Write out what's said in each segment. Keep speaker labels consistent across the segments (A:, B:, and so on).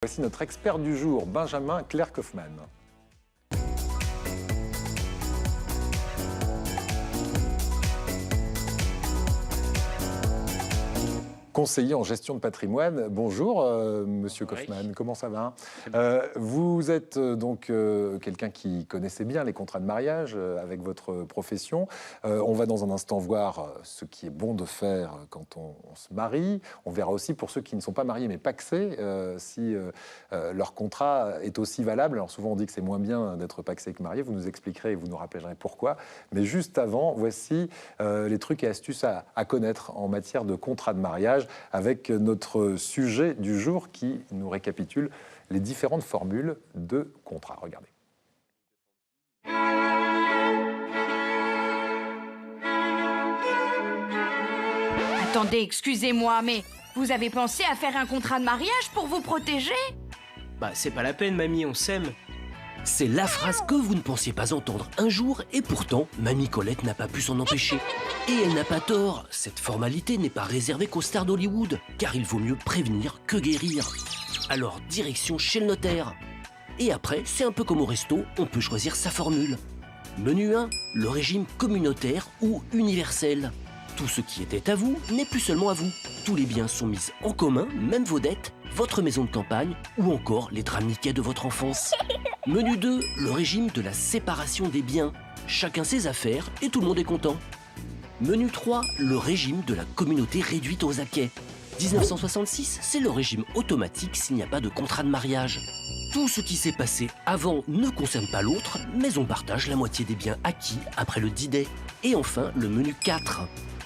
A: Voici notre expert du jour, Benjamin Clerc-Kaufmann. Conseiller en gestion de patrimoine. Bonjour, Monsieur Kaufmann, comment ça va? Vous êtes donc quelqu'un qui connaissait bien les contrats de mariage avec votre profession. On va dans un instant voir ce qui est bon de faire quand on se marie. On verra aussi pour ceux qui ne sont pas mariés mais pacsés si leur contrat est aussi valable. Alors souvent on dit que c'est moins bien d'être pacsé que marié. Vous nous expliquerez et vous nous rappellerez pourquoi. Mais juste avant, voici les trucs et astuces à connaître en matière de contrat de mariage, avec notre sujet du jour qui nous récapitule les différentes formules de contrat. Regardez.
B: Attendez, excusez-moi, mais vous avez pensé à faire un contrat de mariage pour vous protéger?
C: Bah c'est pas la peine, mamie, on s'aime.
D: C'est la phrase que vous ne pensiez pas entendre un jour, et pourtant, Mamie Colette n'a pas pu s'en empêcher. Et elle n'a pas tort, cette formalité n'est pas réservée qu'aux stars d'Hollywood, car il vaut mieux prévenir que guérir. Alors, direction chez le notaire. Et après, c'est un peu comme au resto, on peut choisir sa formule. Menu 1, le régime communautaire ou universel. Tout ce qui était à vous n'est plus seulement à vous. Tous les biens sont mis en commun, même vos dettes, votre maison de campagne ou encore les draps Mickey de votre enfance. Menu 2, le régime de la séparation des biens. Chacun ses affaires et tout le monde est content. Menu 3, le régime de la communauté réduite aux acquêts. 1966, c'est le régime automatique s'il n'y a pas de contrat de mariage. Tout ce qui s'est passé avant ne concerne pas l'autre, mais on partage la moitié des biens acquis après le D-Day. Et enfin, le menu 4,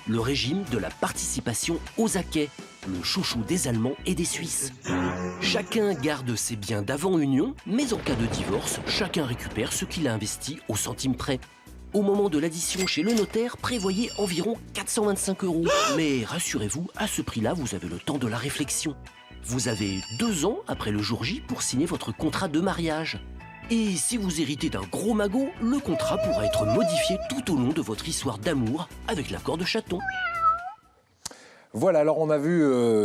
D: le régime de la participation aux acquêts, le chouchou des Allemands et des Suisses. Chacun garde ses biens d'avant-union, mais en cas de divorce, chacun récupère ce qu'il a investi au centime près. Au moment de l'addition chez le notaire, prévoyez environ 425 €. Mais rassurez-vous, à ce prix-là, vous avez le temps de la réflexion. Vous avez 2 ans après le jour J pour signer votre contrat de mariage. Et si vous héritez d'un gros magot, le contrat pourra être modifié tout au long de votre histoire d'amour avec l'accord de chaton.
A: Voilà, alors on a vu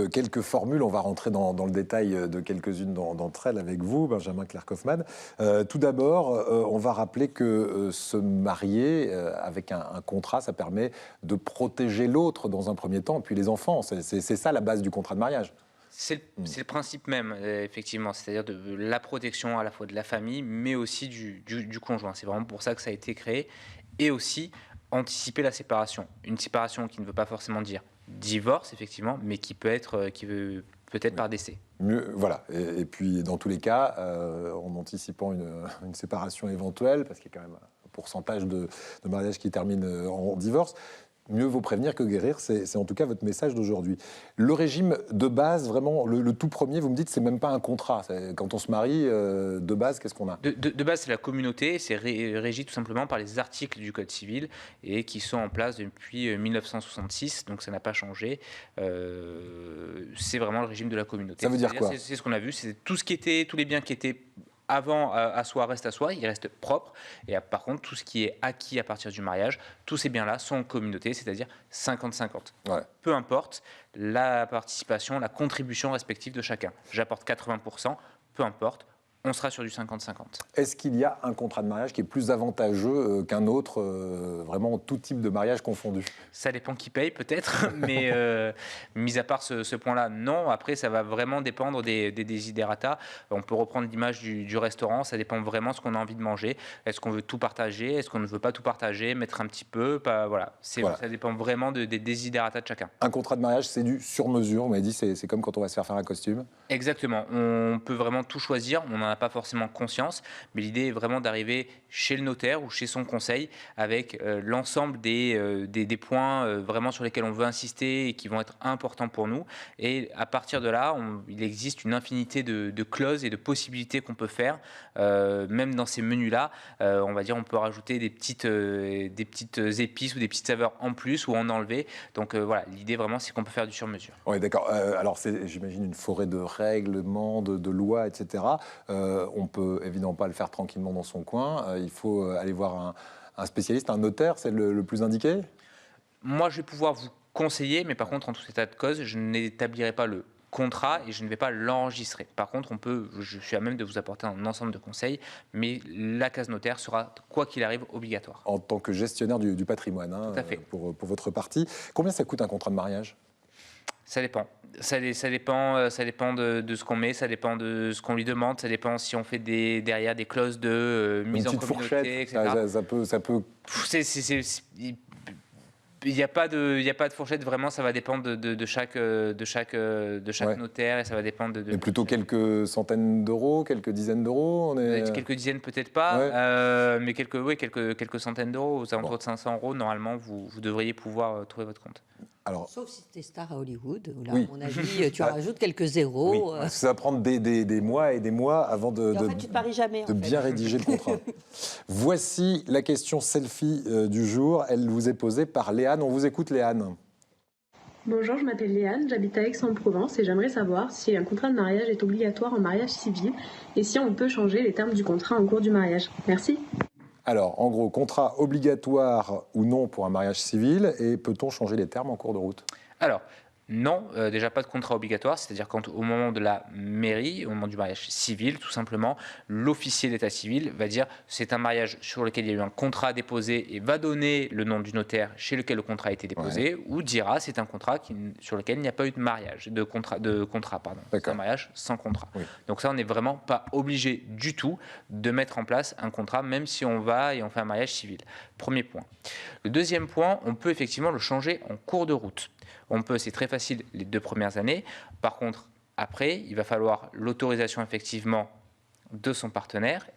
A: quelques formules, on va rentrer dans le détail de quelques-unes d'entre elles avec vous, Benjamin Clerc-Kaufmann. Tout d'abord, on va rappeler que se marier avec un contrat, ça permet de protéger l'autre dans un premier temps, puis les enfants, c'est ça la base du contrat de mariage.
E: C'est le principe même, effectivement, c'est-à-dire de la protection à la fois de la famille, mais aussi du conjoint. C'est vraiment pour ça que ça a été créé. Et aussi, anticiper la séparation. Une séparation qui ne veut pas forcément dire divorce, effectivement, mais qui peut être par décès.
A: Mieux, voilà. Et puis, dans tous les cas, en anticipant une séparation éventuelle, parce qu'il y a quand même un pourcentage de mariages qui terminent en divorce, mieux vaut prévenir que guérir, c'est en tout cas votre message d'aujourd'hui. Le régime de base, vraiment, le tout premier, vous me dites, c'est même pas un contrat. Quand on se marie, de base, qu'est-ce qu'on a?
E: De base, c'est la communauté, c'est régi tout simplement par les articles du Code civil et qui sont en place depuis 1966, donc ça n'a pas changé. C'est vraiment le régime de la communauté.
A: Ça veut dire quoi?
E: C'est ce qu'on a vu, c'est tous les biens qui étaient avant à soi reste à soi, il reste propre. Et par contre, tout ce qui est acquis à partir du mariage, tous ces biens-là sont en communauté, c'est-à-dire 50-50.
A: Ouais.
E: Peu importe la participation, la contribution respective de chacun. J'apporte 80%, peu importe, on sera sur du 50-50.
A: Est-ce qu'il y a un contrat de mariage qui est plus avantageux qu'un autre, vraiment tout type de mariage confondu?
E: Ça dépend qui paye peut-être, mais mis à part ce point-là, non. Après, ça va vraiment dépendre des desiderata. On peut reprendre l'image du restaurant, ça dépend vraiment de ce qu'on a envie de manger. Est-ce qu'on veut tout partager? Est-ce qu'on ne veut pas tout partager? Mettre un petit peu? Voilà. Ça dépend vraiment des desiderata de chacun.
A: Un contrat de mariage, c'est du sur-mesure. On m'a dit, c'est comme quand on va se faire un costume.
E: Exactement. On peut vraiment tout choisir. On n'en a pas forcément conscience, mais l'idée est vraiment d'arriver chez le notaire ou chez son conseil avec l'ensemble des points vraiment sur lesquels on veut insister et qui vont être importants pour nous. Et à partir de là, il existe une infinité de clauses et de possibilités qu'on peut faire. Même dans ces menus-là, on va dire, on peut rajouter des petites épices ou des petites saveurs en plus ou en enlever. Donc voilà, l'idée vraiment, c'est qu'on peut faire du sur-mesure.
A: Oui, d'accord. Alors, c'est, j'imagine, une forêt de règlements, de lois, etc. On peut évidemment pas le faire tranquillement dans son coin. Il faut aller voir un spécialiste, un notaire, c'est le plus indiqué?
E: Moi, je vais pouvoir vous conseiller, mais par contre, en tout état de cause, je n'établirai pas le contrat et je ne vais pas l'enregistrer. Par contre, je suis à même de vous apporter un ensemble de conseils, mais la case notaire sera, quoi qu'il arrive, obligatoire.
A: En tant que gestionnaire du patrimoine, hein,
E: Tout à fait.
A: pour votre partie. Combien ça coûte un contrat de mariage ?
E: Ça dépend. Ça dépend de ce qu'on met, ça dépend de ce qu'on lui demande, ça dépend si on fait derrière des clauses de mise en communauté, etc.
A: Ça peut...
E: Il n'y a pas de fourchette, vraiment, ça va dépendre de chaque notaire et ça va dépendre de...
A: Mais plutôt quelques centaines d'euros, quelques dizaines d'euros
E: Quelques dizaines peut-être pas, mais quelques centaines d'euros, aux alentours de 500 euros, normalement, vous devriez pouvoir trouver votre compte.
A: Alors,
F: sauf si tu es star à Hollywood, où là,
A: oui.
F: à mon avis, tu rajoutes quelques zéros.
A: Oui, parce que ça va prendre des mois et des mois avant de
F: tu te maries jamais,
A: de bien rédiger le contrat. Voici la question selfie du jour. Elle vous est posée par Léane. On vous écoute, Léane.
G: Bonjour, je m'appelle Léane, j'habite à Aix-en-Provence et j'aimerais savoir si un contrat de mariage est obligatoire en mariage civil et si on peut changer les termes du contrat en cours du mariage. Merci.
A: Alors, en gros, contrat obligatoire ou non pour un mariage civil, et peut-on changer les termes en cours de route ?
E: Alors, non, déjà pas de contrat obligatoire, c'est-à-dire qu'au moment de la mairie, au moment du mariage civil, tout simplement, l'officier d'état civil va dire c'est un mariage sur lequel il y a eu un contrat déposé et va donner le nom du notaire chez lequel le contrat a été déposé, ou dira c'est un contrat sur lequel il n'y a pas eu de mariage, de contrat. C'est un mariage sans contrat.
A: Oui.
E: Donc ça, on n'est vraiment pas obligé du tout de mettre en place un contrat, même si on va et on fait un mariage civil. Premier point. Le deuxième point, on peut effectivement le changer en cours de route. On peut, c'est très facile les 2 premières années. Par contre, après, il va falloir l'autorisation effectivement de son partenaire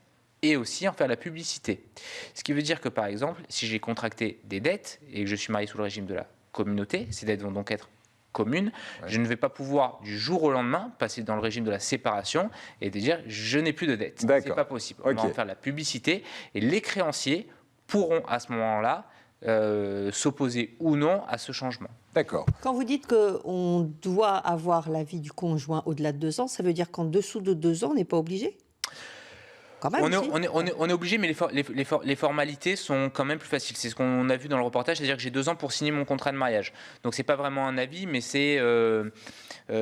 E: et aussi en faire la publicité. Ce qui veut dire que, par exemple, si j'ai contracté des dettes et que je suis marié sous le régime de la communauté, ces dettes vont donc être communes, je ne vais pas pouvoir du jour au lendemain passer dans le régime de la séparation et de dire je n'ai plus de dettes. C'est pas possible. On va en faire la publicité et les créanciers pourront à ce moment-là s'opposer ou non à ce changement.
A: D'accord.
F: Quand vous dites qu'on doit avoir l'avis du conjoint au-delà de 2 ans, ça veut dire qu'en dessous de 2 ans, on n'est pas obligé ? Quand même,
E: on est obligé, mais les formalités sont quand même plus faciles. C'est ce qu'on a vu dans le reportage, c'est-à-dire que j'ai 2 ans pour signer mon contrat de mariage. Donc c'est pas vraiment un avis, mais c'est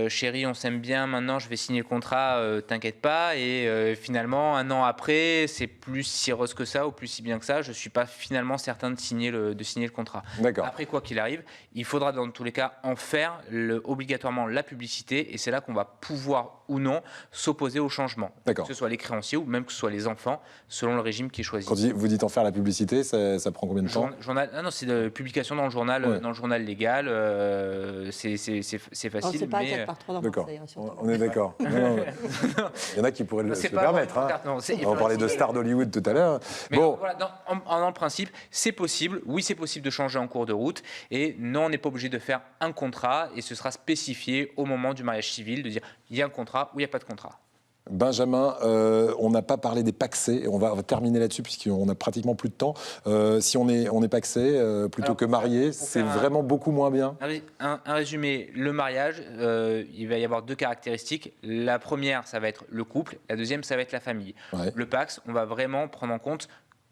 E: chérie, on s'aime bien, maintenant je vais signer le contrat, t'inquiète pas. Et finalement, 1 an après, c'est plus si rose que ça ou plus si bien que ça. Je suis pas finalement certain de signer le contrat.
A: D'accord.
E: Après, quoi qu'il arrive, il faudra dans tous les cas en faire obligatoirement la publicité, et c'est là qu'on va pouvoir ou non s'opposer au changement.
A: D'accord.
E: Que ce soit les créanciers ou même que ce soit les enfants, selon le régime qui est choisi.
A: Quand vous dites en faire la publicité, ça prend combien de temps ?
E: C'est de publication dans le journal, dans le journal légal. C'est facile.
F: C'est pas
E: mais...
F: 4/3
A: d'accord. On est d'accord. Non. Il y en a qui pourraient se le permettre. Hein. On va parler de stars d'Hollywood tout à l'heure.
E: Mais
A: bon.
E: Voilà, dans le principe, c'est possible. Oui, c'est possible de changer en cours de route. Et non, on n'est pas obligé de faire un contrat. Et ce sera spécifié au moment du mariage civil, de dire il y a un contrat ou il n'y a pas de contrat.
A: Benjamin, on n'a pas parlé des pacsés, on va terminer là-dessus puisqu'on a pratiquement plus de temps. Si on est pacsé plutôt que marié, c'est vraiment beaucoup moins bien.
E: Un résumé, le mariage, il va y avoir 2 caractéristiques. La première, ça va être le couple. La deuxième, ça va être la famille.
A: Ouais.
E: Le PACS, on va vraiment prendre en compte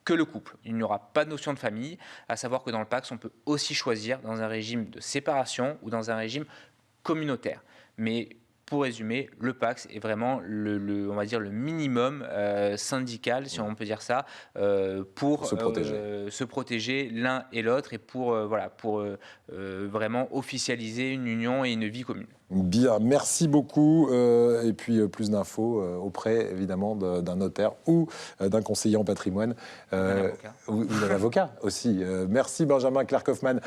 E: que le couple. Il n'y aura pas de notion de famille, à savoir que dans le PACS, on peut aussi choisir dans un régime de séparation ou dans un régime communautaire. Mais pour résumer, le PACS est vraiment on va dire le minimum syndical, si on peut dire ça, pour se protéger l'un et l'autre et pour vraiment officialiser une union et une vie commune.
A: Bien, merci beaucoup. Et puis plus d'infos auprès évidemment d'un notaire ou d'un conseiller en patrimoine. Ou d'un avocat aussi. Merci Benjamin Clerc-Hoffmann